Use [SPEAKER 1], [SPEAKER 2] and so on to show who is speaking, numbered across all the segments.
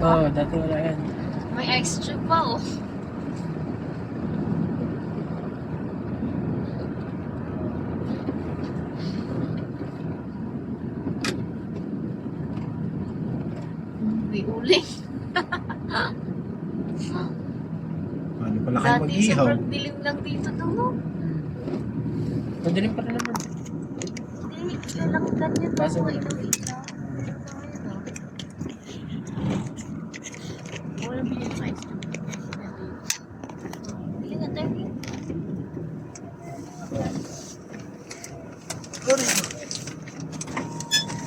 [SPEAKER 1] Oo, dati wala yan.
[SPEAKER 2] May extra pa oh. May uling.
[SPEAKER 3] Paano pala kayo
[SPEAKER 2] Dati
[SPEAKER 3] mag-ihaw?
[SPEAKER 2] sobrang dilim lang dito no?
[SPEAKER 1] Madilim pa rin naman.
[SPEAKER 2] Hindi, kailang ganyan
[SPEAKER 1] Kaso
[SPEAKER 2] ako
[SPEAKER 1] wala.
[SPEAKER 2] ilaw-ilaw. Wala bilhin sa ice cream. Bili nga tayo.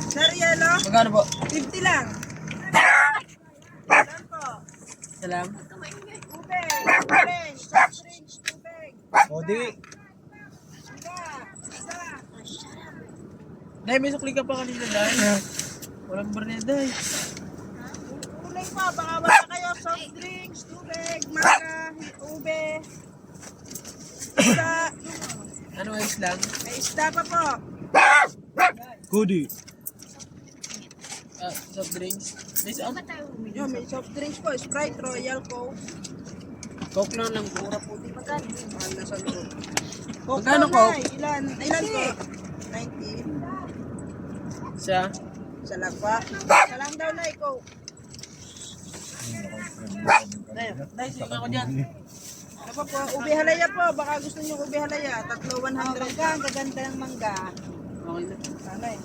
[SPEAKER 4] Sir, yelo,
[SPEAKER 1] Magkano po?
[SPEAKER 4] 50 lang. Saan po?
[SPEAKER 1] Salam.
[SPEAKER 4] Tubig, orange, soft drinks, tubig.
[SPEAKER 3] O di,
[SPEAKER 1] Day, may sukli ka pa kanina, Day. Walang barya, Day.
[SPEAKER 4] Kulay po, baka wala kayo. Soft drinks, tubig, maka, ube. Isda,
[SPEAKER 1] Ano ayos lang?
[SPEAKER 4] may isda pa po.
[SPEAKER 3] goodie.
[SPEAKER 1] Soft drinks. May saan?
[SPEAKER 4] Yo, may soft drinks po, Sprite, Royal, Coke.
[SPEAKER 1] Coke lang po.
[SPEAKER 4] Magkano? Mahal na sa loob.
[SPEAKER 1] Magkano,
[SPEAKER 4] po,
[SPEAKER 1] Coke?
[SPEAKER 4] Nay? Ilan po? 90.
[SPEAKER 1] Siya.
[SPEAKER 4] Isa lang pa. Isa lang daw na Coke.
[SPEAKER 1] Day, sige ako dyan.
[SPEAKER 4] Ano pa po? Ube halaya po. Baka gusto niyo ube halaya. Tatlo 100. Mangga, ang gaganda ng mangga.
[SPEAKER 1] Okay na.
[SPEAKER 4] Ano eh?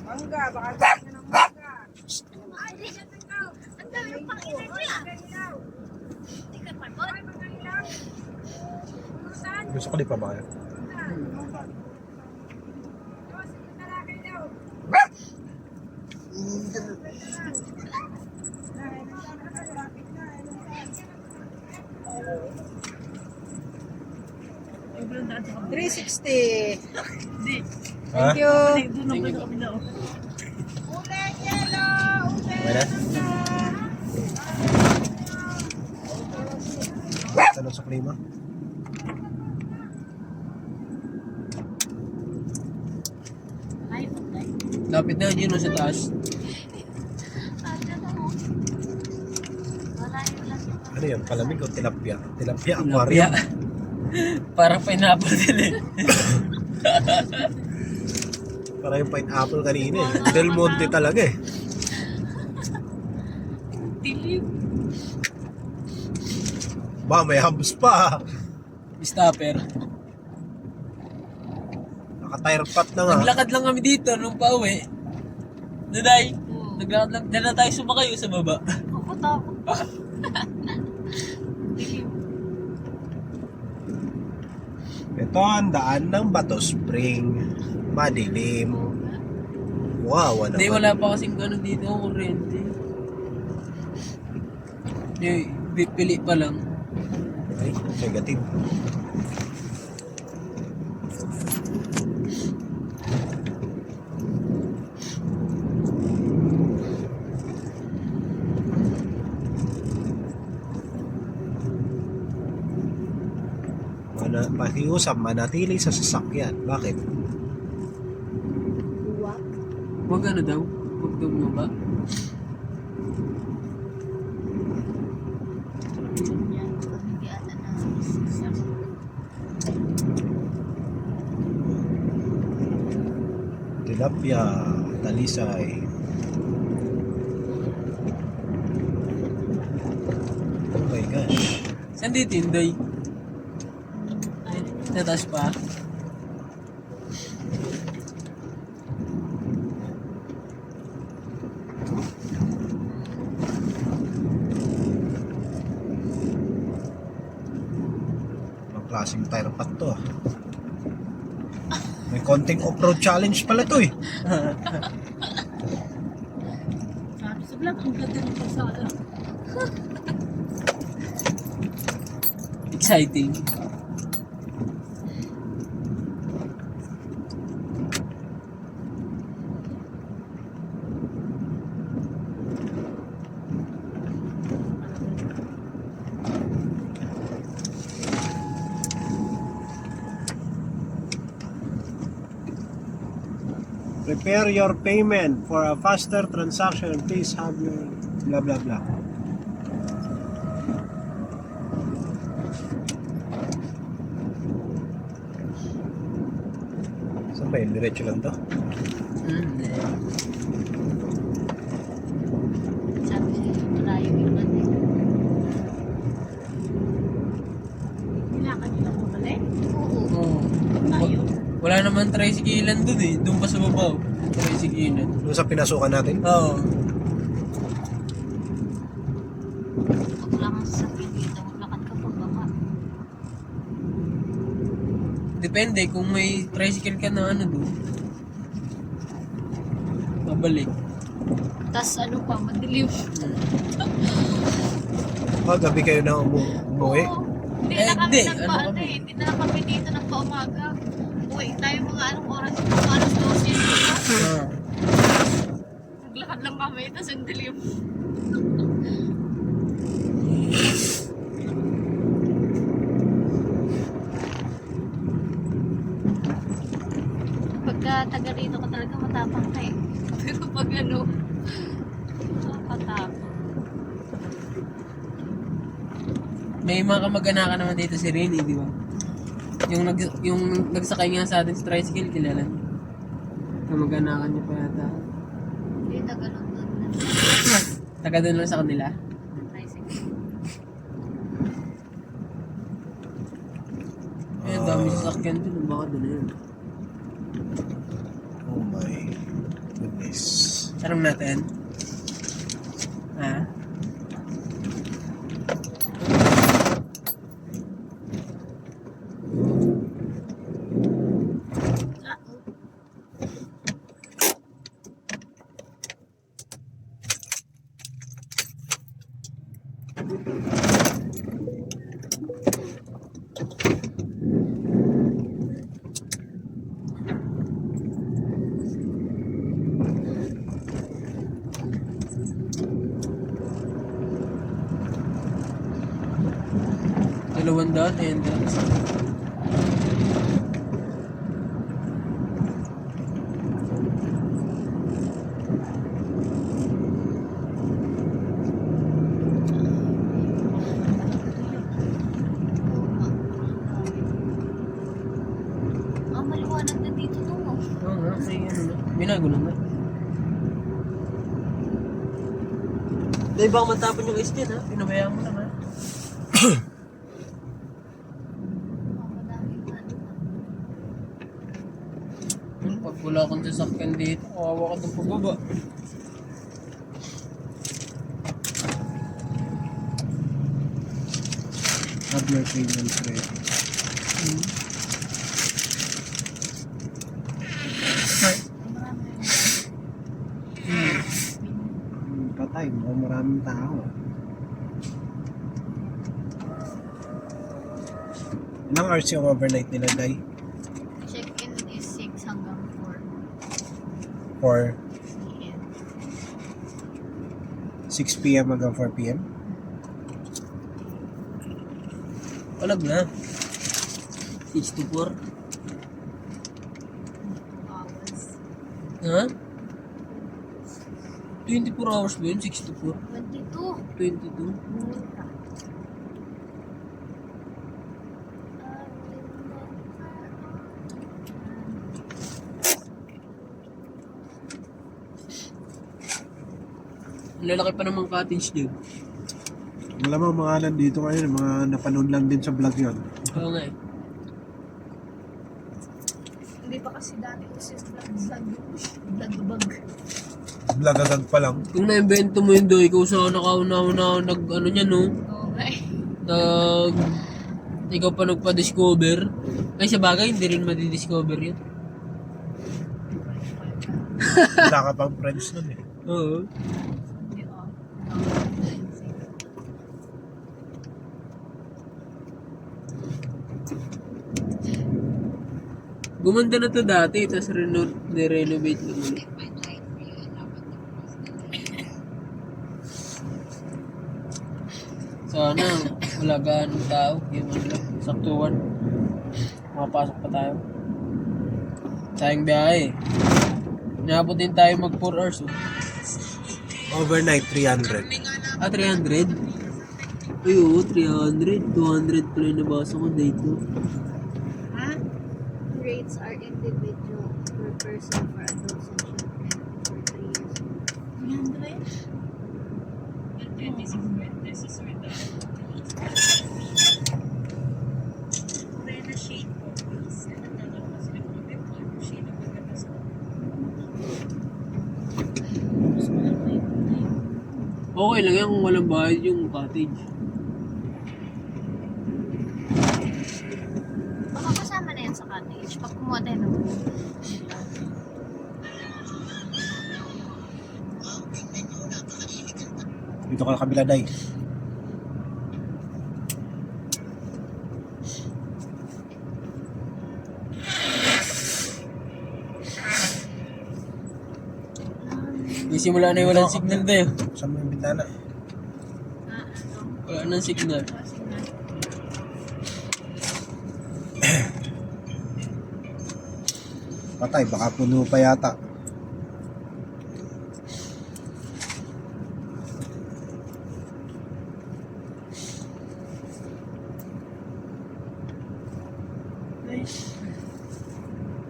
[SPEAKER 4] Mangga, baka gusto niyo ng mangga.
[SPEAKER 2] Ang dami pang ilaw. Tika pa po.
[SPEAKER 3] Gusto ko di pa ba kayo?
[SPEAKER 4] $360.
[SPEAKER 3] Ha?
[SPEAKER 4] Thank you.
[SPEAKER 1] Thank you.
[SPEAKER 4] Uling yellow.
[SPEAKER 3] Okay na? Tanong sa klima?
[SPEAKER 2] Ay, patay.
[SPEAKER 1] Lapit na yun sa taas.
[SPEAKER 2] Wala yung lang yung
[SPEAKER 3] Ano yan? Palamig o tilapia? Tilapia,
[SPEAKER 1] Tilapia.
[SPEAKER 3] aquarium.
[SPEAKER 1] Parang pineapple din eh.
[SPEAKER 3] Parang yung pineapple kanina eh. Del Monte talaga eh.
[SPEAKER 2] dilim.
[SPEAKER 3] Ba, may hubs pa.
[SPEAKER 1] Stopper.
[SPEAKER 3] Naka-tire pot na nga.
[SPEAKER 1] Naglakad lang kami dito nung pauwi. Day, naglakad lang. Diyan na tayo sumakayo sa baba.
[SPEAKER 2] Ako takot pa. Dilim.
[SPEAKER 3] Ito ang daan ng Bato Spring. Madilim. Wow, ano
[SPEAKER 1] Hindi, wala pa kasing gano'n dito, kuryente. Hindi, pili pa lang.
[SPEAKER 3] Ay, negative. Pakiusap, manatili sa sasakyan. Bakit?
[SPEAKER 1] Huwag ano daw? Huwag daw mo ba?
[SPEAKER 2] Yan. Hindi ata na.
[SPEAKER 3] Tilapia, talisay. Oh my gosh.
[SPEAKER 1] Saan dito yung Day? Sa taas pa?
[SPEAKER 3] Ang klaseng tire pot to ah. May konting off-road challenge pala to eh.
[SPEAKER 2] Sabi sa vlog, ang ganda ng pasala.
[SPEAKER 1] Exciting.
[SPEAKER 3] Prepare your payment for a faster transaction. Please have your blah blah blah. Saan ba yun? Diretso lang to?
[SPEAKER 1] Hindi.
[SPEAKER 2] Sabi siya, malayo yung ano.
[SPEAKER 4] Nilakad nila ko balik.
[SPEAKER 2] Oo.
[SPEAKER 1] Oo.
[SPEAKER 4] Layo.
[SPEAKER 1] Wala naman tricyclean dun eh. Doon pa sa babaw. Tricyclean.
[SPEAKER 3] Doon sa pinasukan natin?
[SPEAKER 1] Oo.
[SPEAKER 2] Pag wala kang sasakyan dito, maglakad ka pababa.
[SPEAKER 1] Depende kung may tricycle ka na ano doon. Babalik.
[SPEAKER 2] Tapos ano pa, madilim.
[SPEAKER 3] Gabi kayo na umuwi?
[SPEAKER 2] Oo. Hindi
[SPEAKER 1] Eh,
[SPEAKER 2] na kami
[SPEAKER 1] hindi.
[SPEAKER 2] nagpa,
[SPEAKER 1] Ano
[SPEAKER 2] ano
[SPEAKER 1] kami?
[SPEAKER 2] eh, hindi na kami dito nagpa-umaga. Uwi tayo mga anong oras, mga alas 12 yun, di ba?
[SPEAKER 1] Ah.
[SPEAKER 2] Naglakad lang kami, tapos ang dilim. Pagka taga rito ka talaga matapang ka eh. Pero pag ano, nakakatapang.
[SPEAKER 1] May mga kamag-anak naman dito si Rini, di ba? Yung nagsakay nga sa atin sa tricycle, kilala niyo. Kamag-anakan niyo pa yata.
[SPEAKER 2] Hindi, taga London na.
[SPEAKER 1] Taga doon lang sa kanila.
[SPEAKER 2] Tricycle.
[SPEAKER 1] Eh, dami sasakyan doon. Baka doon na yun.
[SPEAKER 3] Oh my goodness.
[SPEAKER 1] Tanong natin. Ha? Dalawang daan entrance.
[SPEAKER 2] Maliwanag na dito to.
[SPEAKER 1] Oo nga, may ano na. Binago na nga. Dahil baka matapon yung istin ha. Pinabayaan mo na ha. Pag wala kang sasakyan dito, kawawa ka ng pagbaba.
[SPEAKER 3] Have your payment ready. Patay, mukhang maraming tao. Ilang hours yung overnight nila, Day?
[SPEAKER 2] Check-in is 6 hanggang 4
[SPEAKER 3] For
[SPEAKER 2] p.m.
[SPEAKER 3] 6 p.m. hanggang 4 p.m.?
[SPEAKER 1] Palag na. 6 to 4.
[SPEAKER 2] Hours.
[SPEAKER 1] Ha? 24 hours ba yun? 6 to 4?
[SPEAKER 2] 22.
[SPEAKER 1] 22. Ang lalaki pa namang cottage dito.
[SPEAKER 3] Malamang mga nandito ngayon, mga napanood lang din sa vlog yun.
[SPEAKER 1] Oo nga eh.
[SPEAKER 4] Hindi pa kasi dati kasi vlog.
[SPEAKER 3] Vlog agad pa lang.
[SPEAKER 1] Kung na-invento mo yun doon, ikaw sa nakauna-una nag-ano niya no?
[SPEAKER 2] Okay.
[SPEAKER 1] Ikaw pa nagpa-discover. Ay sa bagay, hindi rin madidiscover yun.
[SPEAKER 3] Wala ka pang friends nun eh.
[SPEAKER 1] Oo.
[SPEAKER 2] Hindi ako.
[SPEAKER 1] Gumanda na to dati, tapos nirenovate lang ulit. Sana, wala ganong tao. Yung ano lang, saktuan. Makapasok pa tayo. Sayang biyahe. Inabot din tayo mag 4 hours. Oh.
[SPEAKER 3] Overnight, 300.
[SPEAKER 1] 300? Ay, oo, 300. 200 pala yung nabasa ko dito.
[SPEAKER 2] Ha? Rates are individual per person for adults and children for 3 years old. 300?
[SPEAKER 1] Okay lang yan kung walang bayad yung cottage.
[SPEAKER 2] Baka kasama na yan sa cottage. Pag kumuha tayo ng
[SPEAKER 3] Dito ka kabila, Day.
[SPEAKER 1] Simula na yung walang signal tayo.
[SPEAKER 3] Saan mo yung bintana?
[SPEAKER 1] Wala nang signal.
[SPEAKER 3] Patay, baka puno pa yata.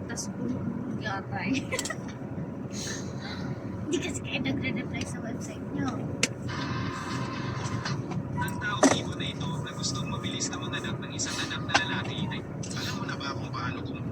[SPEAKER 2] tas yata eh. Hindi kasi kayo nagre-reply sa website nyo.
[SPEAKER 5] Ang taong ibo na ito na gustong mabilis na manganak ng isang anak na lalaki ay alam mo na ba kung paano kung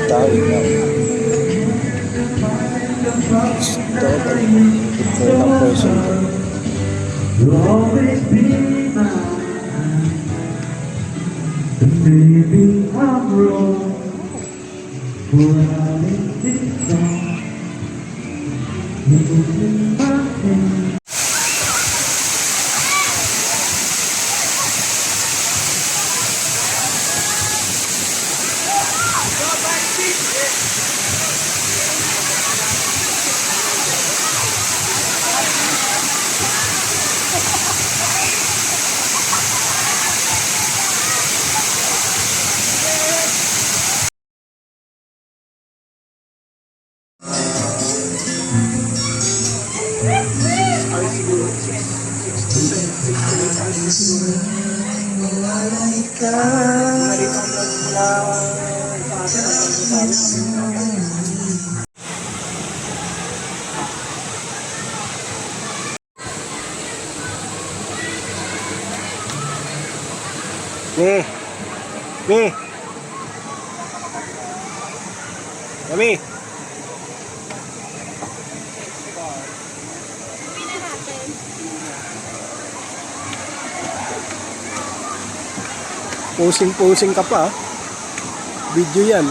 [SPEAKER 3] Tayo na. Ito, ito lang person. Nih. Nih. Kami. Posing-posing ka pa. Video yan.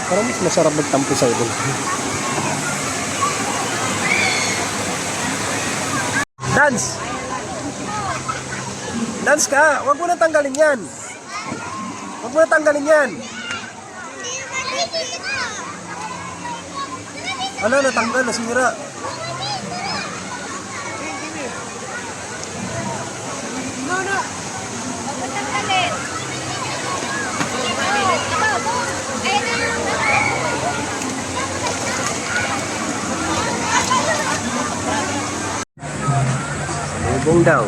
[SPEAKER 3] Parang mas masarap magtampo sa ilong. Dance! Dance ka! Huwag mo na tanggalin yan! Huwag mo na tanggalin yan! Ano, natanggal, nasira. Bubong daw.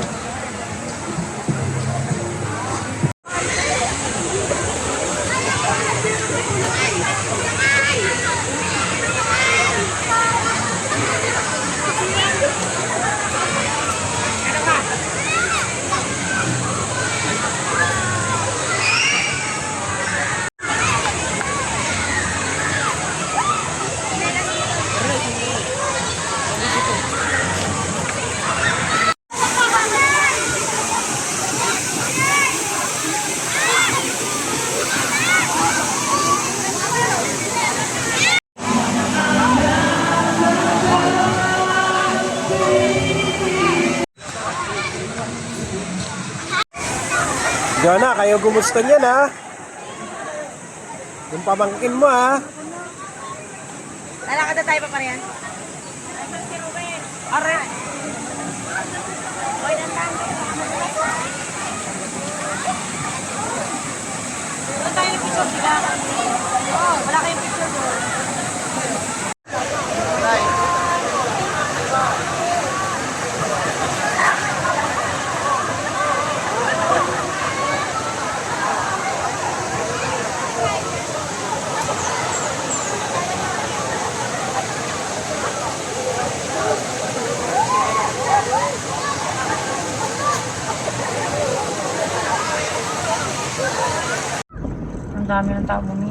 [SPEAKER 3] Jonah, kayo gumusto niyan ha. Yung pamangkin mo ha.
[SPEAKER 4] Lalakad na tayo pa parehan. Are. Oy, nandang. Wala tayong picture, diba? Oo, wala kayong picture doon. Ang dami ng tao bumili.